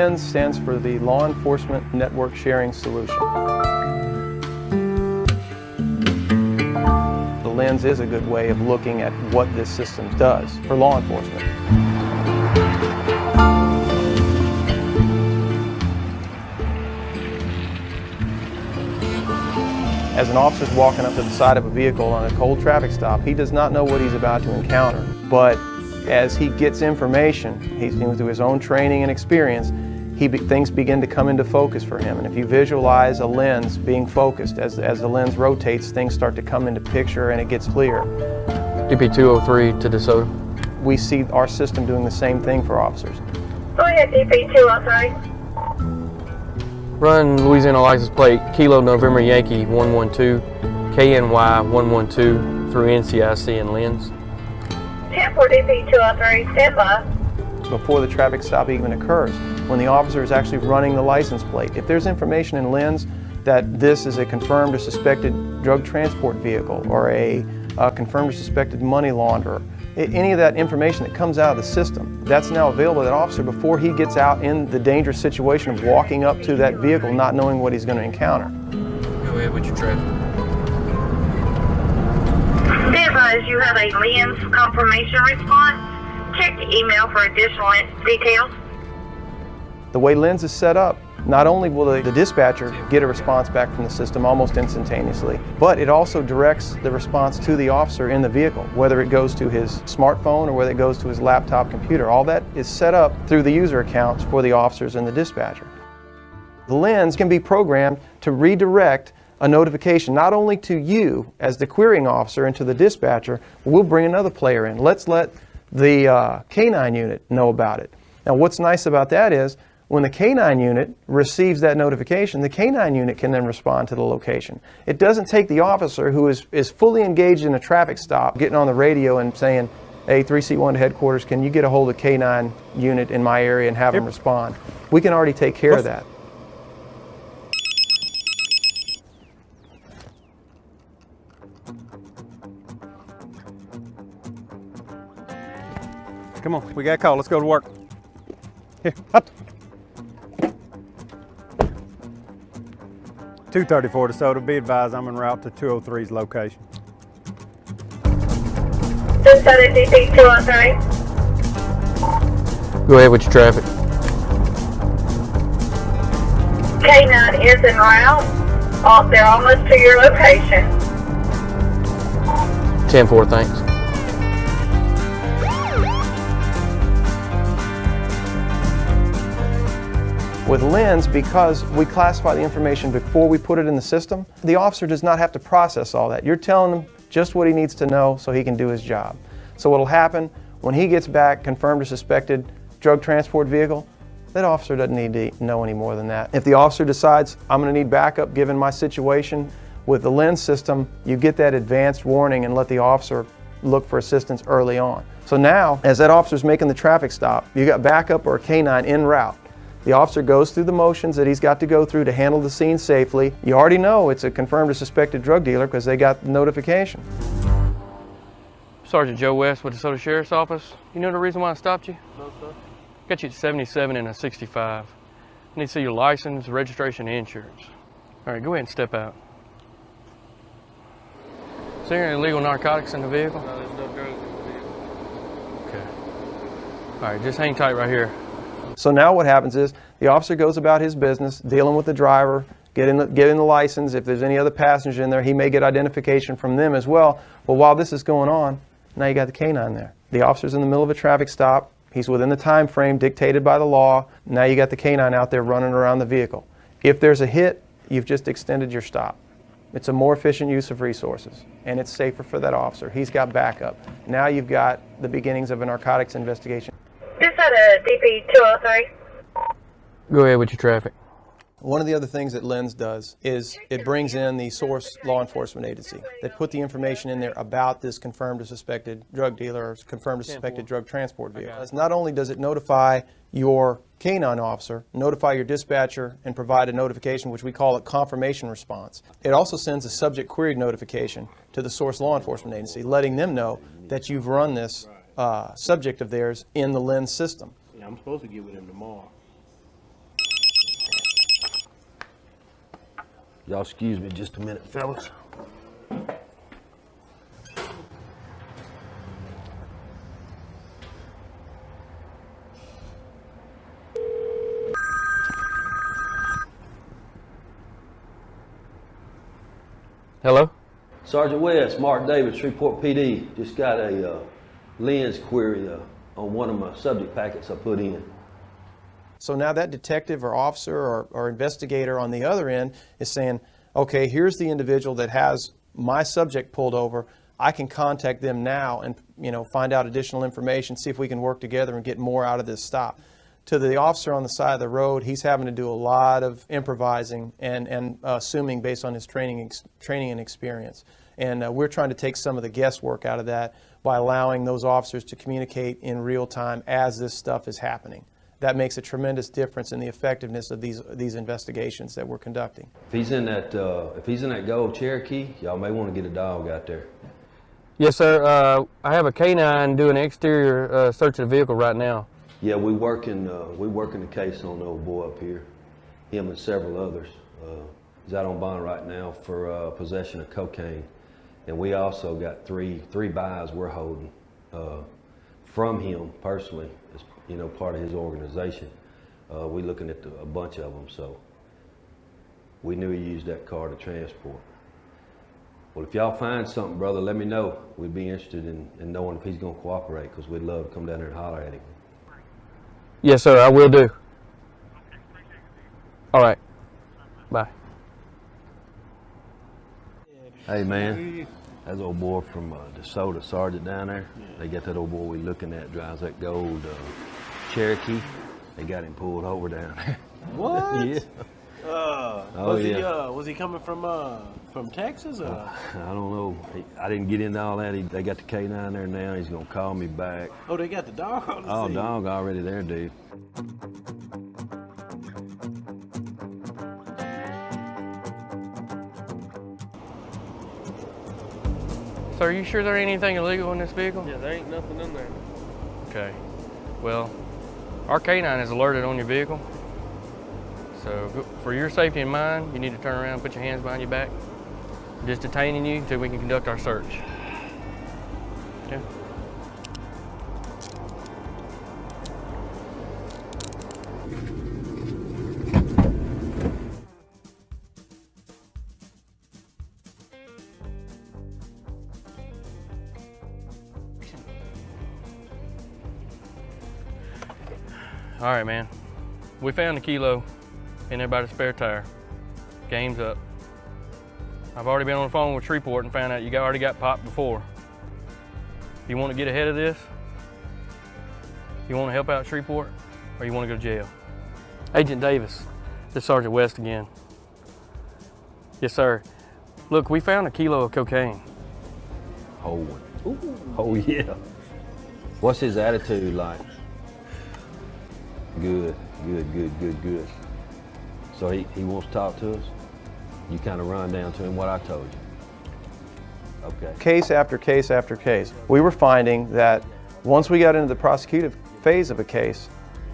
LENSS stands for the Law Enforcement Network Sharing Solution. The LENSS is a good way of looking at what this system does for law enforcement. As an officer's walking up to the side of a vehicle on a cold traffic stop, he does not know what he's about to encounter. But as he gets information, he's through his own training and experience, things begin to come into focus for him. And if you visualize a lens being focused, as the lens rotates, things start to come into picture and it gets clear. DP203 to DeSoto. We see our system doing the same thing for officers. Go ahead, DP203. Run Louisiana license plate Kilo November Yankee 112, KNY 112 through NCIC and LENSS. 10-4 DP203, stand by. Before the traffic stop even occurs, when the officer is actually running the license plate, if there's information in LENSS that this is a confirmed or suspected drug transport vehicle or a confirmed or suspected money launderer, any of that information that comes out of the system, that's now available to that officer before he gets out in the dangerous situation of walking up to that vehicle not knowing what he's going to encounter. Go ahead with your traffic. Be advised you have a LENSS confirmation response. Check the email for additional details. The way LENSS is set up, not only will the dispatcher get a response back from the system almost instantaneously, but it also directs the response to the officer in the vehicle, whether it goes to his smartphone or whether it goes to his laptop computer. All that is set up through the user accounts for the officers and the dispatcher. The LENSS can be programmed to redirect a notification not only to you as the querying officer and to the dispatcher, we'll bring another player in. Let's let the K9 unit know about it. Now what's nice about that is when the K9 unit receives that notification, the K9 unit can then respond to the location. It doesn't take the officer who is fully engaged in a traffic stop getting on the radio and saying, hey, 3C1 to headquarters, can you get a hold of K9 unit in my area and have them respond? We can already take care of that. Come on, we got a call. Let's go to work. Here, up. 234 DeSoto. Be advised, I'm en route to 203's location. DeSoto DP203. Go ahead with your traffic. K9 is en route. They're almost to your location. 10-4, thanks. With LENSS, because we classify the information before we put it in the system, the officer does not have to process all that. You're telling him just what he needs to know so he can do his job. So what'll happen when he gets back confirmed or suspected drug transport vehicle, that officer doesn't need to know any more than that. If the officer decides, I'm going to need backup given my situation, with the LENSS system, you get that advanced warning and let the officer look for assistance early on. So now, as that officer's making the traffic stop, you got backup or a K9 en route. The officer goes through the motions that he's got to go through to handle the scene safely. You already know it's a confirmed or suspected drug dealer because they got the notification. Sergeant Joe West with the DeSoto Sheriff's Office. You know the reason why I stopped you? No, sir. Got you at 77 and a 65. I need to see your license, registration, and insurance. All right, go ahead and step out. Is there any illegal narcotics in the vehicle? No, there's no drugs in the vehicle. Okay. All right, just hang tight right here. So now what happens is the officer goes about his business, dealing with the driver, getting the license. If there's any other passengers in there, he may get identification from them as well. But while this is going on, now you got the K9 there. The officer's in the middle of a traffic stop. He's within the time frame dictated by the law. Now you got the K9 out there running around the vehicle. If there's a hit, you've just extended your stop. It's a more efficient use of resources, and it's safer for that officer. He's got backup. Now you've got the beginnings of a narcotics investigation. DeSoto DP203. Go ahead with your traffic. One of the other things that LENSS does is it brings in the source law enforcement agency. They put the information in there about this confirmed or suspected drug dealer or confirmed or suspected drug transport vehicle. Not only does it notify your K9 officer, notify your dispatcher, and provide a notification, which we call a confirmation response. It also sends a subject query notification to the source law enforcement agency, letting them know that you've run this subject of theirs in the LENSS system. Yeah, I'm supposed to get with him tomorrow. Y'all excuse me just a minute, fellas. Hello? Sergeant West, Mark Davis, Shreveport PD. Just got a LENSS query on one of my subject packets I put in. So now that detective or officer or investigator on the other end is saying, okay, here's the individual that has my subject pulled over. I can contact them now and find out additional information, see if we can work together and get more out of this stop. To the officer on the side of the road, he's having to do a lot of improvising and assuming based on his training and experience. And we're trying to take some of the guesswork out of that by allowing those officers to communicate in real time as this stuff is happening. That makes a tremendous difference in the effectiveness of these investigations that we're conducting. If he's in that gold Cherokee, y'all may want to get a dog out there. Yes, sir. I have a canine doing an exterior search of the vehicle right now. Yeah, we working the case on the old boy up here. Him and several others. He's out on bond right now for possession of cocaine, and we also got three buys we're holding from him personally, as part of his organization. We looking at a bunch of them, so we knew he used that car to transport. Well, if y'all find something, brother, let me know. We'd be interested in knowing if he's going to cooperate, because we'd love to come down there and holler at him. Yes, sir, I will do. All right. Bye. Hey, man. That's old boy from DeSoto, Sergeant down there. They got that old boy we looking at, drives that gold Cherokee. They got him pulled over down there. What? Yeah. Was he coming from Texas? Or? I don't know. I didn't get into all that. They got the K9 there now. He's gonna call me back. Oh, they got the dog on the Oh, scene. dog already there, dude. So are you sure there ain't anything illegal in this vehicle? Yeah, there ain't nothing in there. Okay. Well, our canine is alerted on your vehicle. So for your safety and mine, you need to turn around and put your hands behind your back. I'm just detaining you until we can conduct our search. Okay? All right, man. We found the kilo in there by the spare tire. Game's up. I've already been on the phone with Shreveport and found out you already got popped before. You want to get ahead of this? You want to help out Shreveport, or you want to go to jail? Agent Davis, this is Sergeant West again. Yes, sir. Look, we found a kilo of cocaine. Whole one. Ooh. Oh, yeah. What's his attitude like? Good. So he wants to talk to us? You kind of run down to him what I told you. Okay. Case after case after case, we were finding that once we got into the prosecutive phase of a case,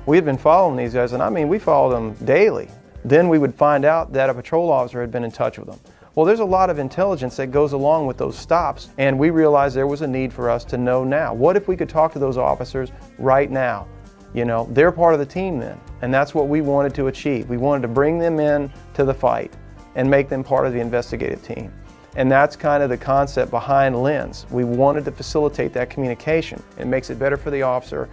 we had been following these guys, and I mean, we followed them daily. Then we would find out that a patrol officer had been in touch with them. Well, there's a lot of intelligence that goes along with those stops, and we realized there was a need for us to know now. What if we could talk to those officers right now? They're part of the team then, and that's what we wanted to achieve. We wanted to bring them in to the fight and make them part of the investigative team. And that's kind of the concept behind LENSS. We wanted to facilitate that communication. It makes it better for the officer,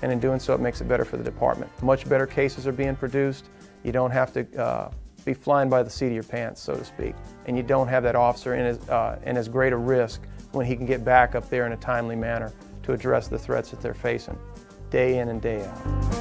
and in doing so, it makes it better for the department. Much better cases are being produced. You don't have to be flying by the seat of your pants, so to speak. And you don't have that officer in as great a risk when he can get back up there in a timely manner to address the threats that they're facing day in and day out.